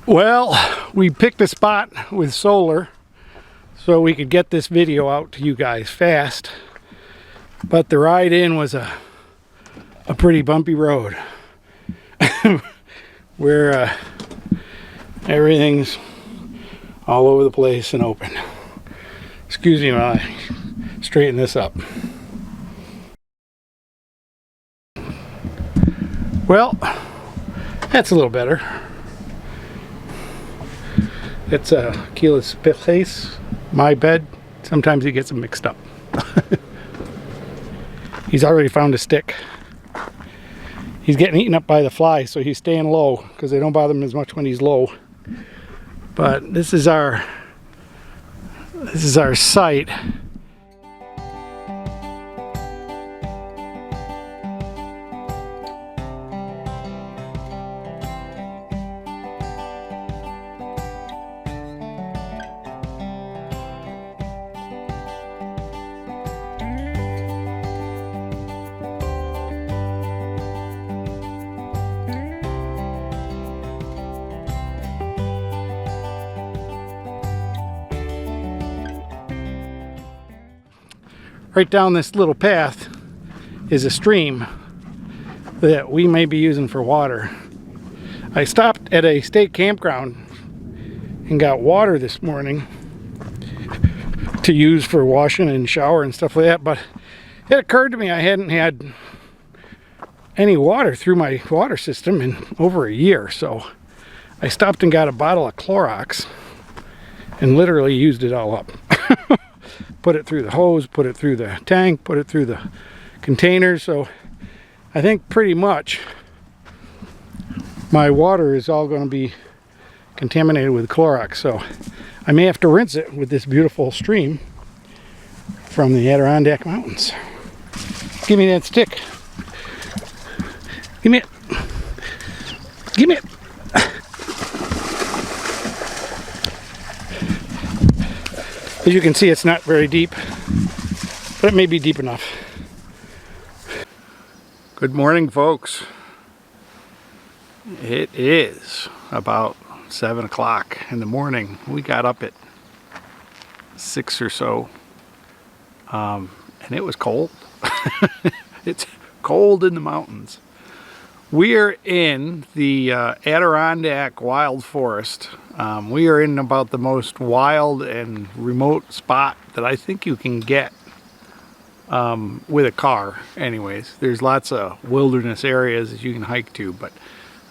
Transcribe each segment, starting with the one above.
Well, we picked a spot with solar so we could get this video out to you guys fast, but the ride in was a pretty bumpy road where everything's all over the place and open. Excuse me while I straighten this up. Well, that's a little better. It's a Keyless Space, my bed. Sometimes he gets them mixed up. He's already found a stick. He's getting eaten up by the flies, so he's staying low because they don't bother him as much when he's low. But this is our site. Right down this little path is a stream that we may be using for water. I stopped at a state campground and got water this morning to use for washing and shower and stuff like that, but it occurred to me I hadn't had any water through my water system in over a year, so I stopped and got a bottle of Clorox and literally used it all up. Put it through the hose, put it through the tank, put it through the containers. So I think pretty much my water is all going to be contaminated with Clorox. So I may have to rinse it with this beautiful stream from the Adirondack Mountains. Give me that stick. Give me it. Give me it. As you can see, it's not very deep, but it may be deep enough. Good morning, folks. It is about 7 o'clock in the morning. We got up at 6 or so, and it was cold. It's cold in the mountains. We are in the Adirondack Wild Forest. We are in about the most wild and remote spot that I think you can get with a car. Anyways, there's lots of wilderness areas that you can hike to, but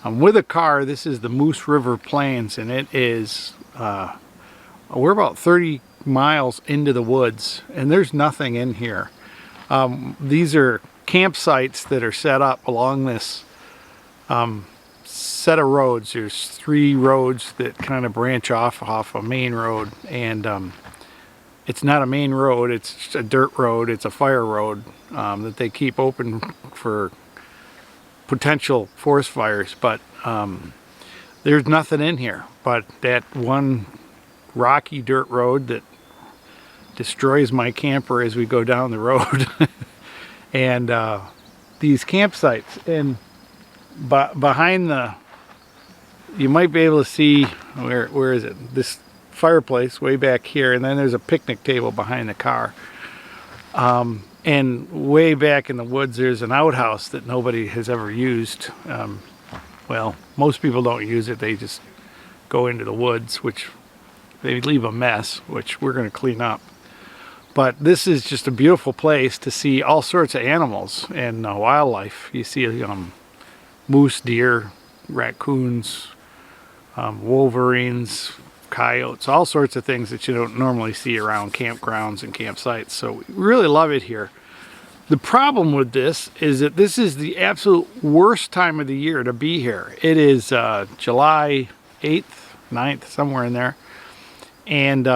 with a car, this is the Moose River Plains, and it is, we're about 30 miles into the woods, and there's nothing in here. These are campsites that are set up along this set of roads. There's 3 roads that kind of branch off a main road, and it's not a main road, it's just a dirt road. It's a fire road that they keep open for potential forest fires, but there's nothing in here but that one rocky dirt road that destroys my camper as we go down the road. And these campsites, and behind the, you might be able to see, where is it? This fireplace way back here, and then there's a picnic table behind the car. And way back in the woods, there's an outhouse that nobody has ever used. Well, most people don't use it. They just go into the woods, which they leave a mess, which we're going to clean up. But this is just a beautiful place to see all sorts of animals and wildlife. You see moose, deer, raccoons, wolverines, coyotes, all sorts of things that you don't normally see around campgrounds and campsites. So we really love it here. The problem with this is that this is the absolute worst time of the year to be here. It is July 8th, 9th, somewhere in there. And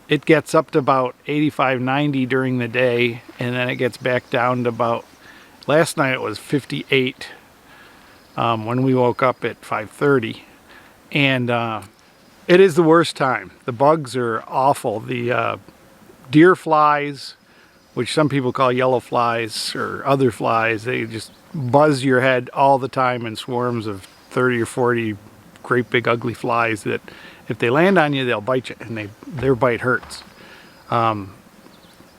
it gets up to about 85, 90 during the day, and then it gets back down to about, last night it was 58 when we woke up at 5:30. And it is the worst time. The bugs are awful. The deer flies, which some people call yellow flies or other flies, they just buzz your head all the time in swarms of 30 or 40 great big ugly flies that if they land on you, they'll bite you, and their bite hurts.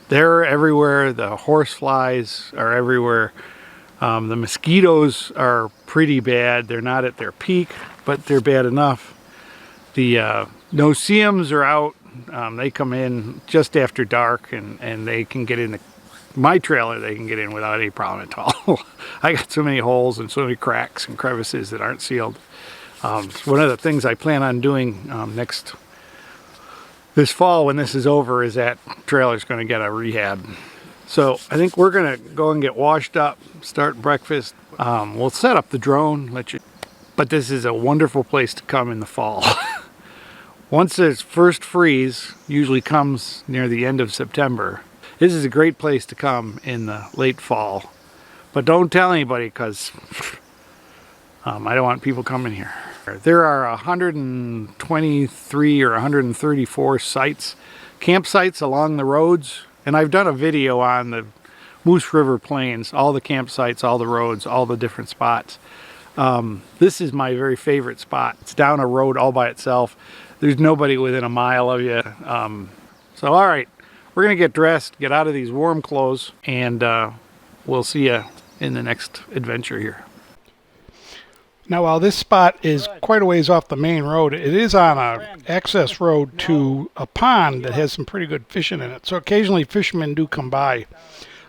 They're everywhere. The horse flies are everywhere. The mosquitoes are pretty bad. They're not at their peak, but they're bad enough. The No-See-Ums are out. They come in just after dark, and they can get in my trailer. They can get in without any problem at all. I got so many holes and so many cracks and crevices that aren't sealed. One of the things I plan on doing this fall when this is over is that trailer's going to get a rehab. So I think we're going to go and get washed up, start breakfast. We'll set up the drone, but this is a wonderful place to come in the fall. Once this first freeze, usually comes near the end of September, this is a great place to come in the late fall. But don't tell anybody, because I don't want people coming here. There are 123 or 134 campsites along the roads. And I've done a video on the Moose River Plains, all the campsites, all the roads, all the different spots. This is my very favorite spot. It's down a road all by itself. There's nobody within a mile of you. So all right, we're gonna get dressed, get out of these warm clothes, and we'll see you in the next adventure here. Now, while this spot is quite a ways off the main road, it is on an access road to a pond that has some pretty good fishing in it. So occasionally fishermen do come by.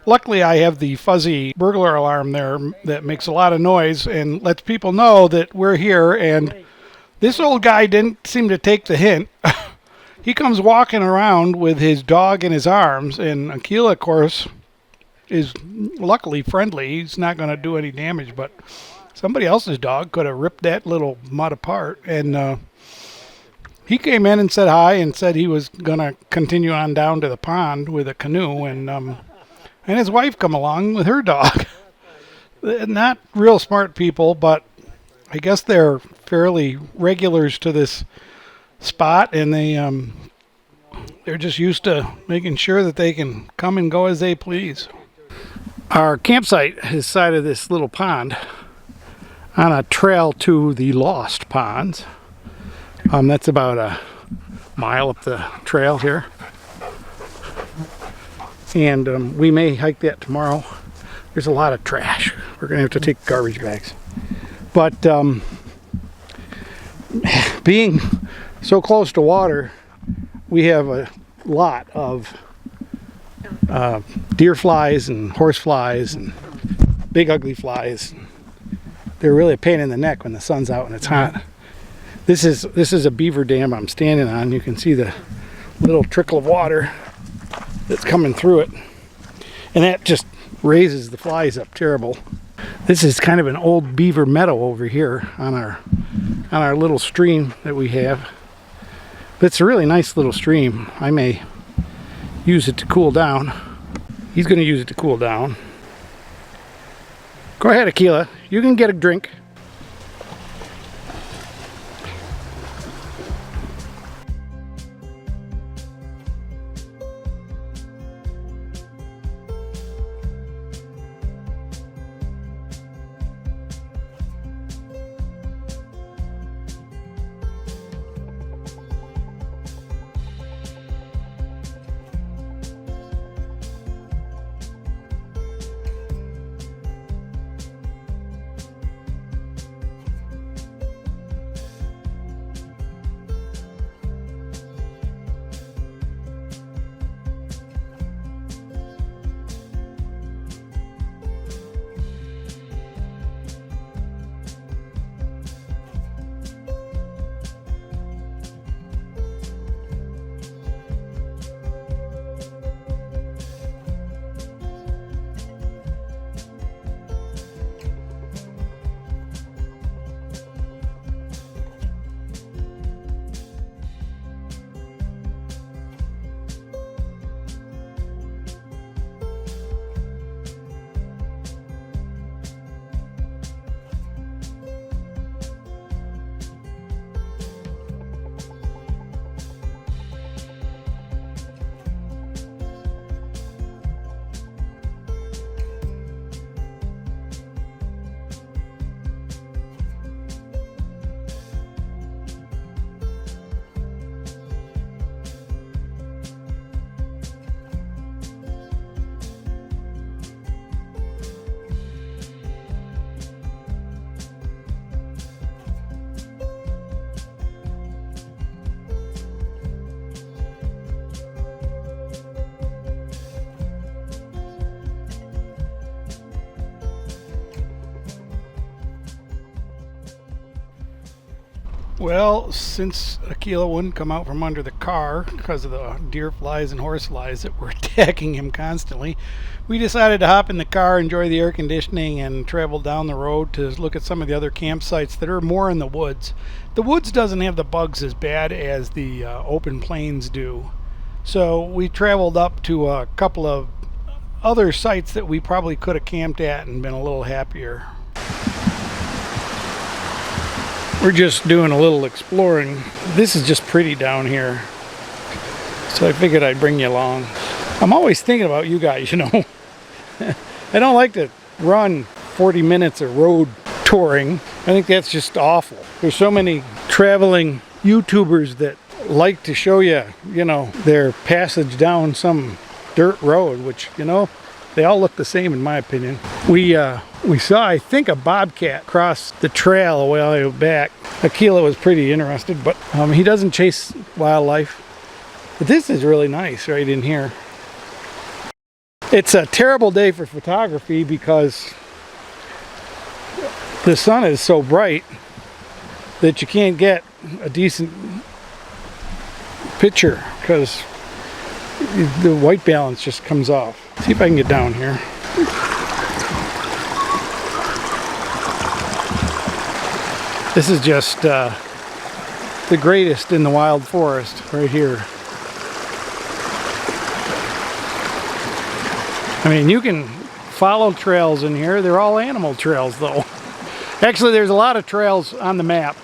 Luckily, I have the fuzzy burglar alarm there that makes a lot of noise and lets people know that we're here. And this old guy didn't seem to take the hint. He comes walking around with his dog in his arms, and Akila, of course, is luckily friendly. He's not going to do any damage, but somebody else's dog could have ripped that little mutt apart. And he came in and said hi and said he was going to continue on down to the pond with a canoe. And his wife come along with her dog. Not real smart people, but I guess they're fairly regulars to this spot, and they're just used to making sure that they can come and go as they please. Our campsite is side of this little pond on a trail to the Lost Ponds. That's about a mile up the trail here. And we may hike that tomorrow. There's a lot of trash. We're going to have to take garbage bags. But being so close to water, we have a lot of deer flies and horse flies and big ugly flies. They're really a pain in the neck when the sun's out and it's hot. This is a beaver dam I'm standing on. You can see the little trickle of water that's coming through it, and that just raises the flies up terrible. This is kind of an old beaver meadow over here on our little stream that we have. But it's a really nice little stream. I may use it to cool down. He's going to use it to cool down. Go ahead, Akila. You can get a drink. Well, since Aquila wouldn't come out from under the car because of the deer flies and horse flies that were attacking him constantly, we decided to hop in the car, enjoy the air conditioning, and travel down the road to look at some of the other campsites that are more in the woods. The woods doesn't have the bugs as bad as the open plains do. So we traveled up to a couple of other sites that we probably could have camped at and been a little happier. We're just doing a little exploring. This is just pretty down here, so I figured I'd bring you along. I'm always thinking about you guys, you know. I don't like to run 40 minutes of road touring. I think that's just awful. There's so many traveling YouTubers that like to show you, you know, their passage down some dirt road, which, you know, they all look the same in my opinion. We saw, I think, a bobcat cross the trail a while back. Aquila was pretty interested, but he doesn't chase wildlife. But this is really nice right in here. It's a terrible day for photography because the sun is so bright that you can't get a decent picture because the white balance just comes off. See if I can get down here. This is just the greatest in the wild forest right here. I mean, you can follow trails in here. They're all animal trails though. Actually, there's a lot of trails on the map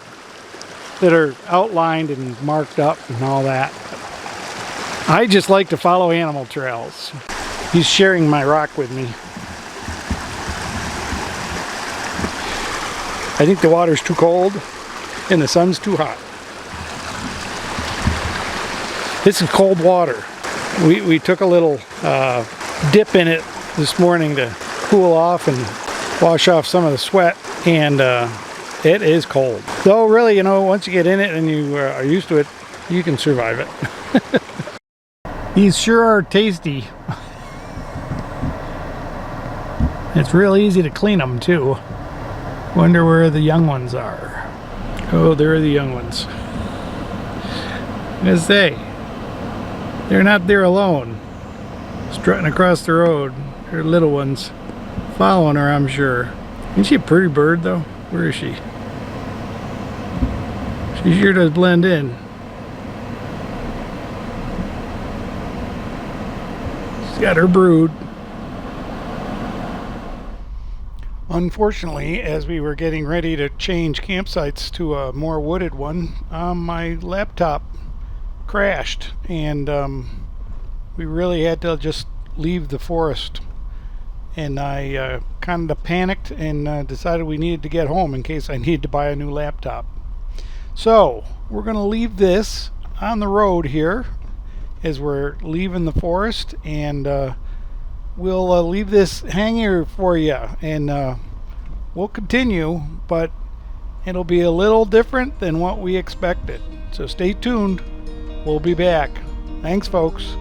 that are outlined and marked up and all that. I just like to follow animal trails. He's sharing my rock with me. I think the water's too cold and the sun's too hot. This is cold water. We took a little dip in it this morning to cool off and wash off some of the sweat, and it is cold. Though really, you know, once you get in it and you are used to it, you can survive it. These sure are tasty. It's real easy to clean them too. Wonder where the young ones are. Oh, there are the young ones. As they're not there alone, strutting across the road. They're little ones following her, I'm sure. Isn't she a pretty bird though? Where is she? She sure does blend in. She's got her brood. Unfortunately, as we were getting ready to change campsites to a more wooded one, my laptop crashed, and we really had to just leave the forest. And I kind of panicked and decided we needed to get home in case I needed to buy a new laptop. So we're going to leave this on the road here as we're leaving the forest, and we'll leave this hanger for you, and we'll continue, but it'll be a little different than what we expected. So stay tuned. We'll be back. Thanks, folks.